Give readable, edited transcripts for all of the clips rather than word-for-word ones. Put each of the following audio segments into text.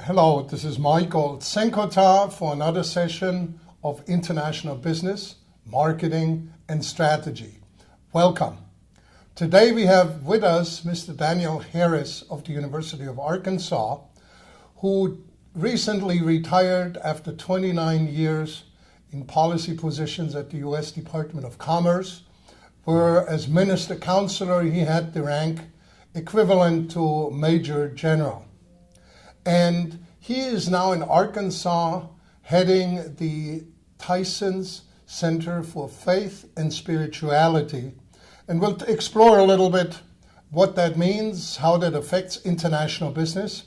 Hello, this is Michael Czinkota for another session of International Business, Marketing and Strategy. Welcome. Today we have with us Mr. Daniel Harris of the University of Arkansas, who recently retired after 29 years in policy positions at the U.S. Department of Commerce, where as Minister Counselor he had the rank equivalent to Major General. And he is now in Arkansas heading the Tyson's Center for Faith and Spirituality. And we'll explore a little bit what that means, how that affects international business,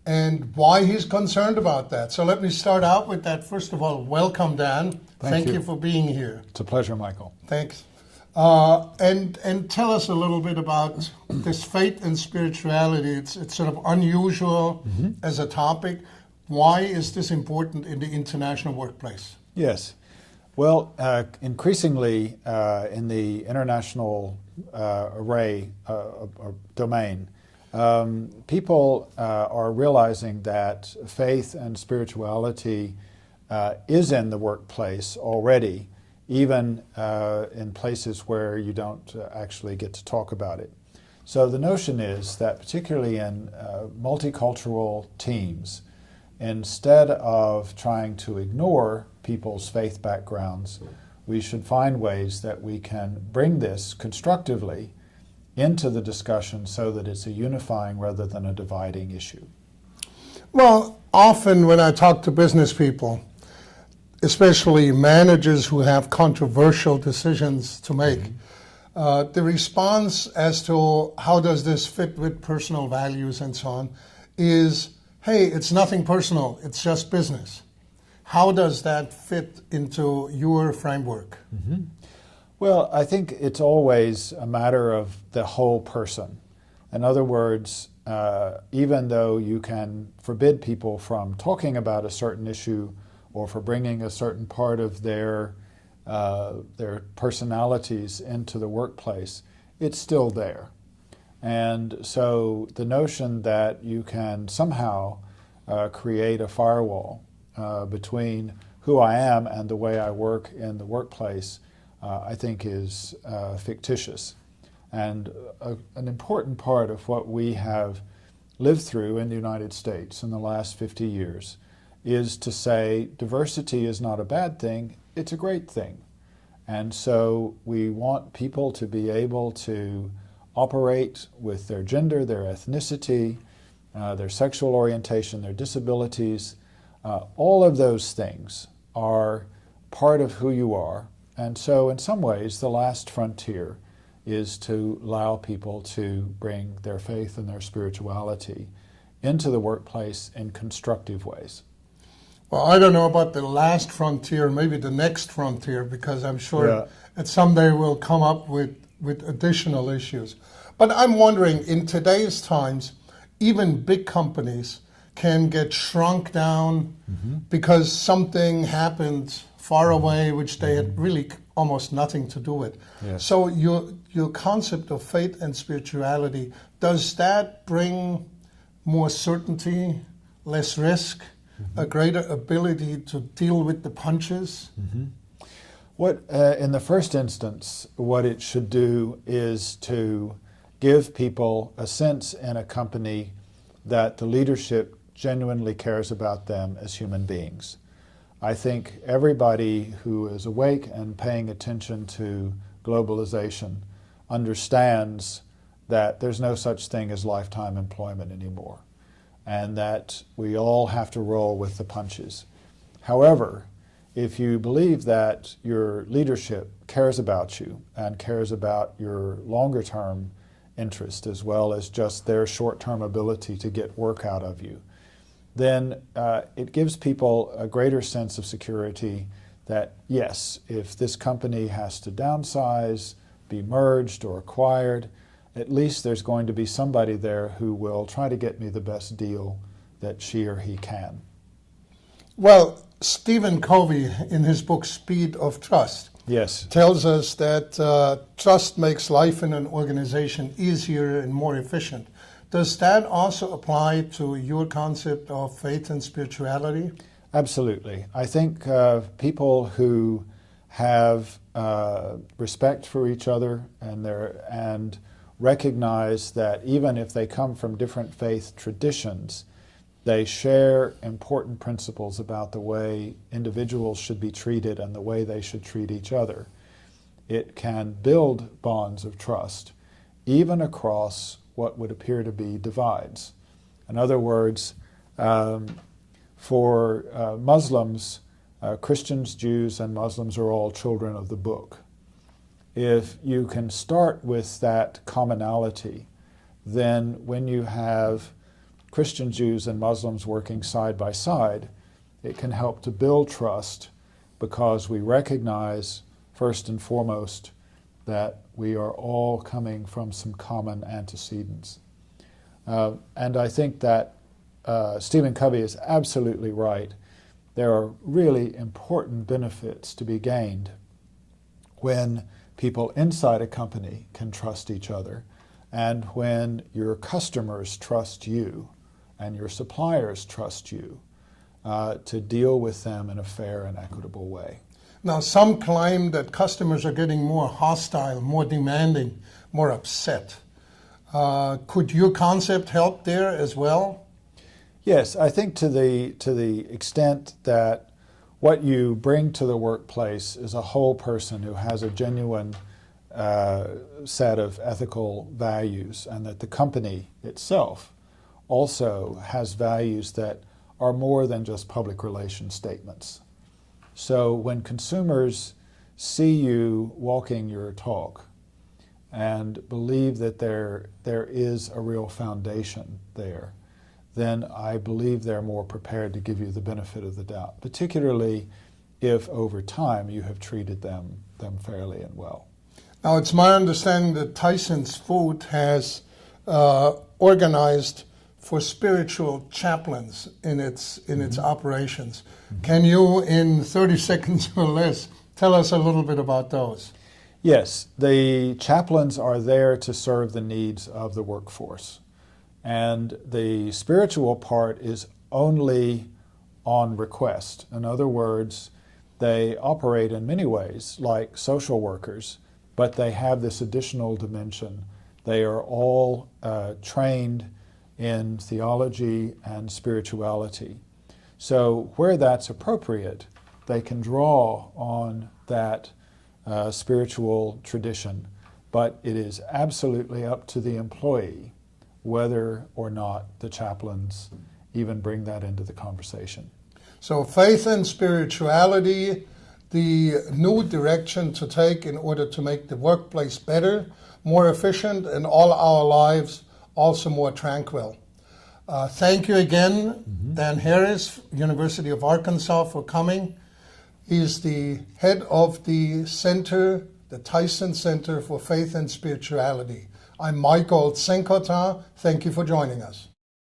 and why he's concerned about that. So let me start out with that. First of all, welcome, Dan. Thank you for being here. It's a pleasure, Michael. Thanks. And tell us a little bit about this faith and spirituality. It's sort of unusual as a topic. Why is this important in the international workplace? Yes. Well, increasingly in the international array or domain, people are realizing that faith and spirituality is in the workplace already, even in places where you don't actually get to talk about it. So the notion is that particularly in multicultural teams, instead of trying to ignore people's faith backgrounds, we should find ways that we can bring this constructively into the discussion so that it's a unifying rather than a dividing issue. Well, often when I talk to business people, especially managers who have controversial decisions to make, the response as to how does this fit with personal values and so on is, hey, it's nothing personal, it's just business. How does that fit into your framework? Well, I think it's always a matter of the whole person. In other words, even though you can forbid people from talking about a certain issue or for bringing a certain part of their personalities into the workplace, it's still there. And so the notion that you can somehow create a firewall between who I am and the way I work in the workplace, I think is fictitious. And an important part of what we have lived through in the United States in the last 50 years is to say diversity is not a bad thing, it's a great thing. And so we want people to be able to operate with their gender, their ethnicity, their sexual orientation, their disabilities. All of those things are part of who you are. And so in some ways, the last frontier is to allow people to bring their faith and their spirituality into the workplace in constructive ways. Well, I don't know about the last frontier, maybe the next frontier, because I'm sure that someday we'll come up with additional issues. But I'm wondering, in today's times, even big companies can get shrunk down because something happened far away, which they had really almost nothing to do with. Yes. So your concept of faith and spirituality, does that bring more certainty, less risk, a greater ability to deal with the punches? What, in the first instance, what it should do is to give people a sense in a company that the leadership genuinely cares about them as human beings. I think everybody who is awake and paying attention to globalization understands that there's no such thing as lifetime employment anymore, and that we all have to roll with the punches. However, if you believe that your leadership cares about you and cares about your longer term interest as well as just their short-term ability to get work out of you, then it gives people a greater sense of security that, yes, if this company has to downsize, be merged or acquired, at least there's going to be somebody there who will try to get me the best deal that she or he can. Well, Stephen Covey, in his book Speed of Trust, tells us that trust makes life in an organization easier and more efficient Does that also apply to your concept of faith and spirituality? Absolutely. I think people who have respect for each other and recognize that even if they come from different faith traditions, they share important principles about the way individuals should be treated and the way they should treat each other. It can build bonds of trust, even across what would appear to be divides. In other words, for Muslims, Christians, Jews, and Muslims are all children of the book. If you can start with that commonality, then when you have Christian Jews and Muslims working side by side, it can help to build trust because we recognize, first and foremost, that we are all coming from some common antecedents. And I think that Stephen Covey is absolutely right. There are really important benefits to be gained when people inside a company can trust each other and when your customers trust you and your suppliers trust you to deal with them in a fair and equitable way. Now, some claim that customers are getting more hostile, more demanding, more upset. Could your concept help there as well? Yes, I think to the extent that what you bring to the workplace is a whole person who has a genuine set of ethical values, and that the company itself also has values that are more than just public relations statements. So when consumers see you walking your talk and believe that there is a real foundation there, then I believe they're more prepared to give you the benefit of the doubt, particularly if over time you have treated them fairly and well. Now, it's my understanding that Tyson's Food has organized for spiritual chaplains in its operations. Can you, in 30 seconds or less, tell us a little bit about those? Yes, the chaplains are there to serve the needs of the workforce. And the spiritual part is only on request. In other words, they operate in many ways like social workers, but they have this additional dimension. They are all trained in theology and spirituality. So where that's appropriate, they can draw on that spiritual tradition, but it is absolutely up to the employee whether or not the chaplains even bring that into the conversation. So faith and spirituality, the new direction to take in order to make the workplace better, more efficient, and all our lives also more tranquil. Thank you again, Dan Harris, University of Arkansas, for coming. He's the head of the center, the Tyson Center for Faith and Spirituality. I'm Michael Czinkota. Thank you for joining us.